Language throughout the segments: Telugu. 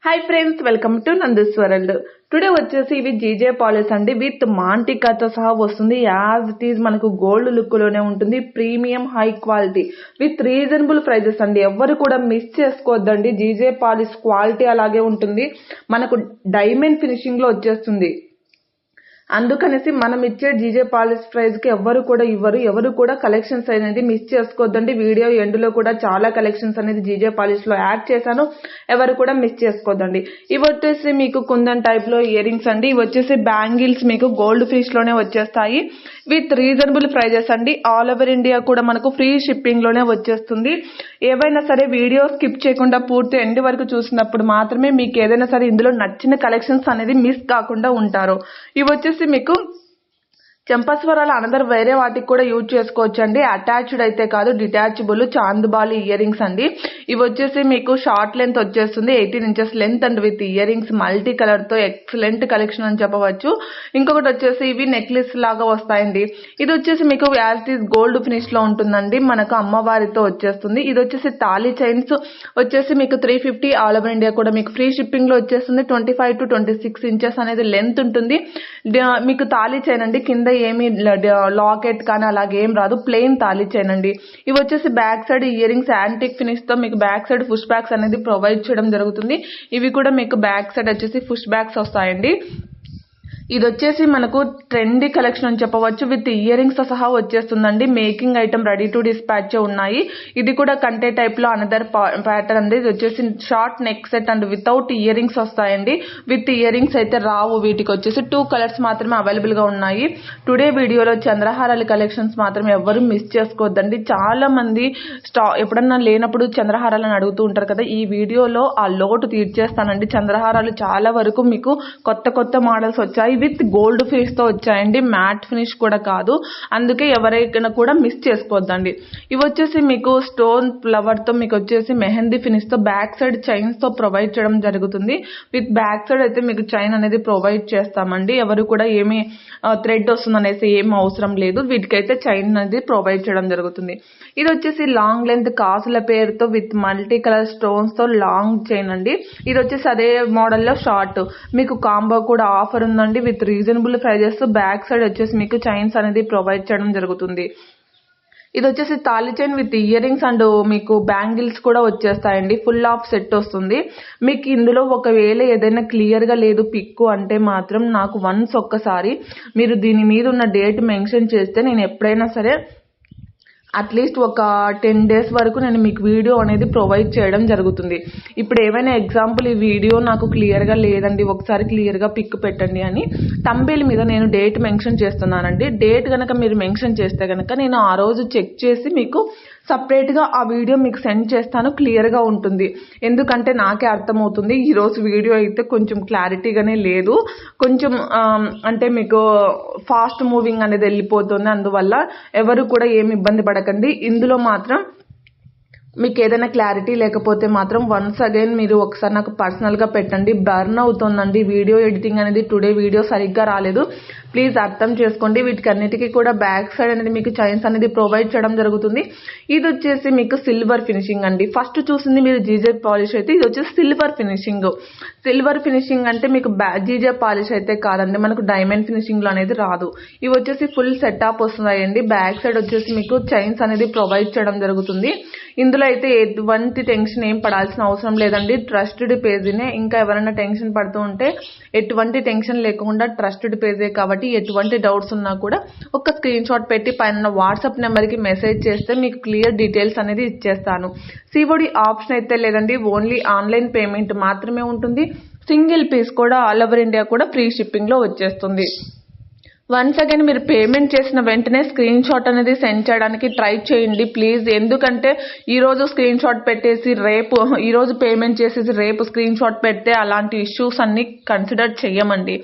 Hi friends, welcome to Nandu's world. Today వచ్చేసి ఇవి జీజే పాలిస్ అండి. విత్ మాంటికాతో సహా వస్తుంది. యాజ్ ఇట్ ఈజ్ మనకు గోల్డ్ లుక్ లోనే ఉంటుంది. Premium high quality with reasonable prices అండి. ఎవరు కూడా మిస్ చేసుకోవద్దండి. జీజే పాలిస్ క్వాలిటీ అలాగే ఉంటుంది. మనకు డైమండ్ ఫినిషింగ్ లో వచ్చేస్తుంది. అందుకనేసి మనం ఇచ్చే జీజే పాలిస్ ప్రైజ్ కి ఎవరు కూడా కలెక్షన్స్ అనేది మిస్ చేసుకోవద్దండి. వీడియో ఎండ్ లో కూడా చాలా కలెక్షన్స్ అనేది జీజే పాలిస్ లో యాడ్ చేశాను. ఎవరు కూడా మిస్ చేసుకోవద్దండి. ఇవి వచ్చేసి మీకు కుందన్ టైప్ లో ఇయర్ రింగ్స్ అండి. ఇవి వచ్చేసి బ్యాంగిల్స్ మీకు గోల్డ్ ఫినిష్ లోనే వచ్చేస్తాయి. విత్ రీజనబుల్ ప్రైజెస్ అండి. ఆల్ ఓవర్ ఇండియా కూడా మనకు ఫ్రీ షిప్పింగ్ లోనే వచ్చేస్తుంది. ఏవైనా సరే వీడియో స్కిప్ చేయకుండా పూర్తి ఎండ్ వరకు చూసినప్పుడు మాత్రమే మీకు ఏదైనా సరే ఇందులో నచ్చిన కలెక్షన్స్ అనేది మిస్ కాకుండా ఉంటారు. ఇవి వచ్చేసి మీకు చెంపస్వరాలు అనదర్ వేరే వాటికి కూడా యూజ్ చేసుకోవచ్చు అండి. అటాచ్డ్ అయితే కాదు, డిటాచబుల్ చాందుబాలి ఇయర్ రింగ్స్ అండి. ఇవి వచ్చేసి మీకు షార్ట్ లెంత్ వచ్చేస్తుంది, 18 inches length and with ear rings multi colour తో ఎక్సలెంట్ కలెక్షన్ అని చెప్పవచ్చు. ఇంకొకటి వచ్చేసి ఇవి నెక్లెస్ లాగా వస్తాయండి. ఇది వచ్చేసి మీకు as it is gold finish లో ఉంటుందండి. మనకు అమ్మవారితో వచ్చేస్తుంది. ఇది వచ్చేసి తాళీ చైన్స్ వచ్చేసి మీకు 350 ఆల్ ఓవర్ ఇండియా కూడా మీకు ఫ్రీ షిప్పింగ్ లో వచ్చేస్తుంది. 25 to 26 ఇంచెస్ అనేది లెంత్ ఉంటుంది. మీకు తాళీ చైన్ అండి. కింద ఏమి లాకెట్ కానీ అలాగే ఏం రాదు, ప్లెయిన్ తాళీ చైన్ అండి. ఇవి వచ్చేసి back side ear rings antique finish తో మీకు బ్యాక్ సైడ్ పుష్ బ్యాగ్స్ అనేది ప్రొవైడ్ చేయడం జరుగుతుంది. ఇవి కూడా మీకు బ్యాక్ సైడ్ వచ్చేసి పుష్ బ్యాగ్స్ వస్తాయండి. ఇది వచ్చేసి మనకు ట్రెండీ కలెక్షన్ అని చెప్పవచ్చు. విత్ ఇయర్ రింగ్స్ తో సహా వచ్చేస్తుందండి. Making item ready to dispatch ఉన్నాయి. ఇది కూడా కంటే టైప్ లో అనదర్ ప్యాటర్న్ అండి. ఇది వచ్చేసి short neck set and without ear rings వస్తాయండి. విత్ ఇయర్ రింగ్స్ అయితే రావు. వీటికి వచ్చేసి 2 కలర్స్ మాత్రమే అవైలబుల్ గా ఉన్నాయి. టుడే వీడియోలో చంద్రహారాల కలెక్షన్స్ మాత్రం ఎవరు మిస్ చేసుకోవద్దండి. చాలా మంది ఎప్పుడన్నా లేనప్పుడు చంద్రహారాలను అడుగుతూ ఉంటారు కదా. ఈ వీడియోలో ఆ లోటు తీర్చేస్తానండి. చంద్రహారాలు చాలా వరకు మీకు కొత్త మోడల్స్ వచ్చాయి. విత్ గోల్డ్ ఫినిష్ తో వచ్చాయండి. మ్యాట్ ఫినిష్ కూడా కాదు. అందుకే ఎవరైనా కూడా మిస్ చేసుకోవద్దండి. ఇవి వచ్చేసి మీకు స్టోన్ ఫ్లవర్ తో మీకు వచ్చేసి మెహందీ ఫినిష్ తో బ్యాక్ సైడ్ చైన్స్ తో ప్రొవైడ్ చేయడం జరుగుతుంది. విత్ బ్యాక్ సైడ్ అయితే మీకు చైన్ అనేది ప్రొవైడ్ చేస్తామండి. ఎవరు కూడా ఏమి థ్రెడ్ వస్తుందనేసి ఏం అవసరం లేదు. వీటికైతే చైన్ అనేది ప్రొవైడ్ చేయడం జరుగుతుంది. ఇది వచ్చేసి లాంగ్ లెంత్ కాసుల పేరుతో విత్ మల్టీ కలర్ స్టోన్స్ తో లాంగ్ చైన్ అండి. ఇది వచ్చేసి అదే మోడల్ లో షార్ట్ మీకు కాంబో కూడా ఆఫర్ ఉందండి. With reasonable prices back side వచ్చేసి మీకు చైన్స్ అనేది ప్రొవైడ్ చేయడం జరుగుతుంది. ఇది వచ్చేసి తాళి chain with ear rings and మీకు బ్యాంగిల్స్ కూడా వచ్చేస్తాయండి. ఫుల్ ఆఫ్ సెట్ వస్తుంది. మీకు ఇందులో ఒకవేళ ఏదైనా క్లియర్ గా లేదు పిక్ అంటే మాత్రం నాకు వన్స్ ఒక్కసారి మీరు దీని మీద ఉన్న డేట్ మెన్షన్ చేస్తే నేను ఎప్పుడైనా సరే అట్లీస్ట్ ఒక 10 days వరకు నేను మీకు వీడియో అనేది ప్రొవైడ్ చేయడం జరుగుతుంది. ఇప్పుడు ఏమైనా ఎగ్జాంపుల్ ఈ వీడియో నాకు క్లియర్ గా లేదండి, ఒకసారి క్లియర్ గా పిక్ పెట్టండి అని థంబ్నెయిల్ మీద నేను డేట్ మెన్షన్ చేస్తున్నానండి. డేట్ గనక మీరు మెన్షన్ చేస్తే గనక నేను ఆ రోజు చెక్ చేసి మీకు సపరేట్ గా ఆ వీడియో మీకు సెండ్ చేస్తాను. క్లియర్ గా ఉంటుంది. ఎందుకంటే నాకే అర్థమవుతుంది ఈ రోజు వీడియో అయితే కొంచెం క్లారిటీగానే లేదు. కొంచెం అంటే మీకు ఫాస్ట్ మూవింగ్ అనేది వెళ్ళిపోతుంది. అందువల్ల ఎవరు కూడా ఏమి ఇబ్బంది పడకండి. ఇందులో మాత్రం మీకు ఏదైనా క్లారిటీ లేకపోతే మాత్రం వన్స్ అగైన్ మీరు ఒకసారి నాకు పర్సనల్ గా పెట్టండి. బర్న్ అవుతుందండి వీడియో ఎడిటింగ్ అనేది. టుడే వీడియో సరిగ్గా రాలేదు, ప్లీజ్ అర్థం చేసుకోండి. వీటికి అన్నిటికీ కూడా బ్యాక్ సైడ్ అనేది మీకు చైన్స్ అనేది ప్రొవైడ్ చేయడం జరుగుతుంది. ఇది వచ్చేసి మీకు సిల్వర్ ఫినిషింగ్ అండి. ఫస్ట్ చూసింది మీరు జీజే పాలిష్ అయితే, ఇది వచ్చేసి సిల్వర్ ఫినిషింగ్. సిల్వర్ ఫినిషింగ్ అంటే మీకు జీజే పాలిష్ అయితే కాదండి, మనకు డైమండ్ ఫినిషింగ్ లో అనేది రాదు. ఇవి వచ్చేసి ఫుల్ సెటప్ వస్తున్నాయండి. బ్యాక్ సైడ్ వచ్చేసి మీకు చైన్స్ అనేది ప్రొవైడ్ చేయడం జరుగుతుంది. ఇందులో అయితే ఎటువంటి టెన్షన్ ఏం పడాల్సిన అవసరం లేదండి. ట్రస్టెడ్ పేజీనే. ఇంకా ఎవరైనా టెన్షన్ పడుతూ ఉంటే ఎటువంటి టెన్షన్ లేకుండా ట్రస్టెడ్ పేజే కాబట్టి ఎటువంటి డౌట్స్ ఉన్నా కూడా ఒక స్క్రీన్ షాట్ పెట్టి పైన వాట్సాప్ నెంబర్ కి మెసేజ్ చేస్తే మీకు క్లియర్ డీటెయిల్స్ అనేది ఇచ్చేస్తాను. సిఓడి ఆప్షన్ అయితే లేదండి, ఓన్లీ ఆన్లైన్ పేమెంట్ మాత్రమే ఉంటుంది. సింగిల్ పీస్ కూడా ఆల్ ఓవర్ ఇండియా కూడా ఫ్రీ షిప్పింగ్ లో వచ్చేస్తుంది. వన్స్ అగైన్ మీరు పేమెంట్ చేసిన వెంటనే స్క్రీన్ షాట్ అనేది సెండ్ చేయడానికి ట్రై చేయండి ప్లీజ్. ఎందుకంటే ఈ రోజు స్క్రీన్ షాట్ పెట్టేసి ఈ రోజు పేమెంట్ చేసేసి రేపు స్క్రీన్ షాట్ పెడితే అలాంటి ఇష్యూస్ అన్ని కన్సిడర్ చెయ్యమండి.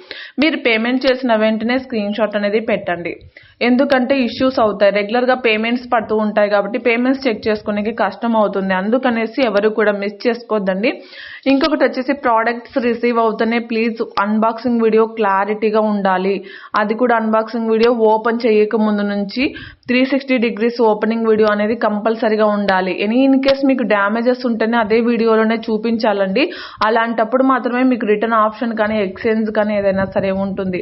మీరు పేమెంట్ చేసిన వెంటనే స్క్రీన్ షాట్ అనేది పెట్టండి. ఎందుకంటే ఇష్యూస్ అవుతాయి, రెగ్యులర్గా పేమెంట్స్ పడుతూ ఉంటాయి కాబట్టి పేమెంట్స్ చెక్ చేసుకోనికి కష్టం అవుతుంది. అందుకనేసి ఎవరు కూడా మిస్ చేసుకోవద్దండి. ఇంకొకటి వచ్చేసి ప్రోడక్ట్స్ రిసీవ్ అవుతూనే ప్లీజ్ అన్బాక్సింగ్ వీడియో క్లారిటీగా ఉండాలి. అది కూడా అన్బాక్సింగ్ వీడియో ఓపెన్ చేయక ముందు నుంచి 360 degrees ఓపెనింగ్ వీడియో అనేది కంపల్సరీగా ఉండాలి. ఇన్ కేస్ మీకు డ్యామేజెస్ ఉంటేనే అదే వీడియోలోనే చూపించాలండి. అలాంటప్పుడు మాత్రమే మీకు రిటర్న్ ఆప్షన్ కానీ ఎక్స్చేంజ్ కానీ ఏదైనా సరే ఉంటుంది.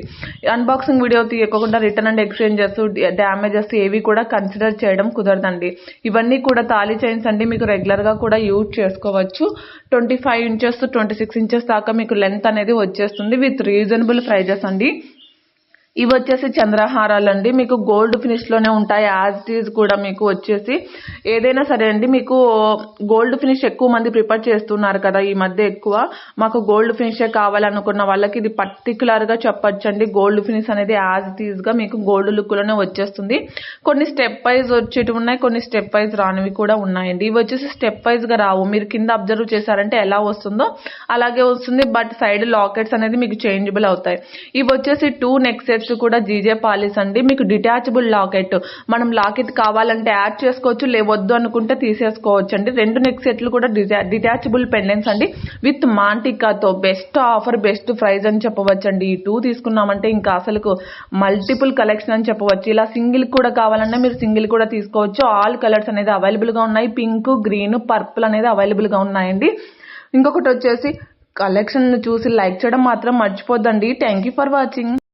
అన్బాక్సింగ్ వీడియో తీయకుండా రిటర్న్ అండ్ ఎక్స్చేంజెస్ డ్యామేజెస్ ఏవి కూడా కన్సిడర్ చేయడం కుదరదండి. ఇవన్నీ కూడా తాళీ చైన్స్ అండి, మీకు రెగ్యులర్గా కూడా యూజ్ చేసుకోవచ్చు. 25 inches to 26 inches దాకా మీకు లెంత్ అనేది వచ్చేస్తుంది విత్ రీజనబుల్ ప్రైజెస్ అండి. ఇవి వచ్చేసి చంద్రహారాలు అండి, మీకు గోల్డ్ ఫినిష్లోనే ఉంటాయి. యాజ్ ఇట్ ఈజ్ కూడా మీకు వచ్చేసి ఏదైనా సరే అండి, మీకు గోల్డ్ ఫినిష్ ఎక్కువ మంది ప్రిఫర్ చేస్తున్నారు కదా ఈ మధ్య ఎక్కువ. మాకు గోల్డ్ ఫినిషే కావాలనుకున్న వాళ్ళకి ఇది పర్టికులర్గా చెప్పొచ్చండి. గోల్డ్ ఫినిష్ అనేది యాజ్ ఇట్ ఈజ్గా మీకు గోల్డ్ లుక్లోనే వచ్చేస్తుంది. కొన్ని స్టెప్ వైజ్ వచ్చేటివి ఉన్నాయి, కొన్ని స్టెప్ వైజ్ రానివి కూడా ఉన్నాయండి. ఇవి వచ్చేసి స్టెప్ వైజ్గా రావు. మీరు కింద అబ్జర్వ్ చేశారంటే ఎలా వస్తుందో అలాగే వస్తుంది, బట్ సైడ్ లాకెట్స్ అనేది మీకు చేంజబుల్ అవుతాయి. ఇవి వచ్చేసి 2 నెక్ సెట్స్ కూడా జీజే పాలిస్ అండి. మీకు డిటాచబుల్ లాకెట్, మనం లాకెట్ కావాలంటే యాడ్ చేసుకోవచ్చు, లేవద్దు అనుకుంటే తీసేసుకోవచ్చు అండి. 2 నెక్ సెట్లు కూడా డిటాచబుల్ పెండెంట్స్ అండి విత్ మాంటికాతో. బెస్ట్ ఆఫర్, బెస్ట్ ప్రైస్ అని చెప్పవచ్చు అండి. ఈ 2 తీసుకున్నామంటే ఇంకా అసలు మల్టిపుల్ కలెక్షన్ అని చెప్పవచ్చు. ఇలా సింగిల్ కూడా కావాలన్నా మీరు సింగిల్ కూడా తీసుకోవచ్చు. ఆల్ కలర్స్ అనేది అవైలబుల్ గా ఉన్నాయి. పింక్, గ్రీన్, పర్పుల్ అనేది అవైలబుల్ గా ఉన్నాయండి. ఇంకొకటి వచ్చేసి కలెక్షన్ చూసి లైక్ చేయడం మాత్రం మర్చిపోద్దండి. Thank you for watching.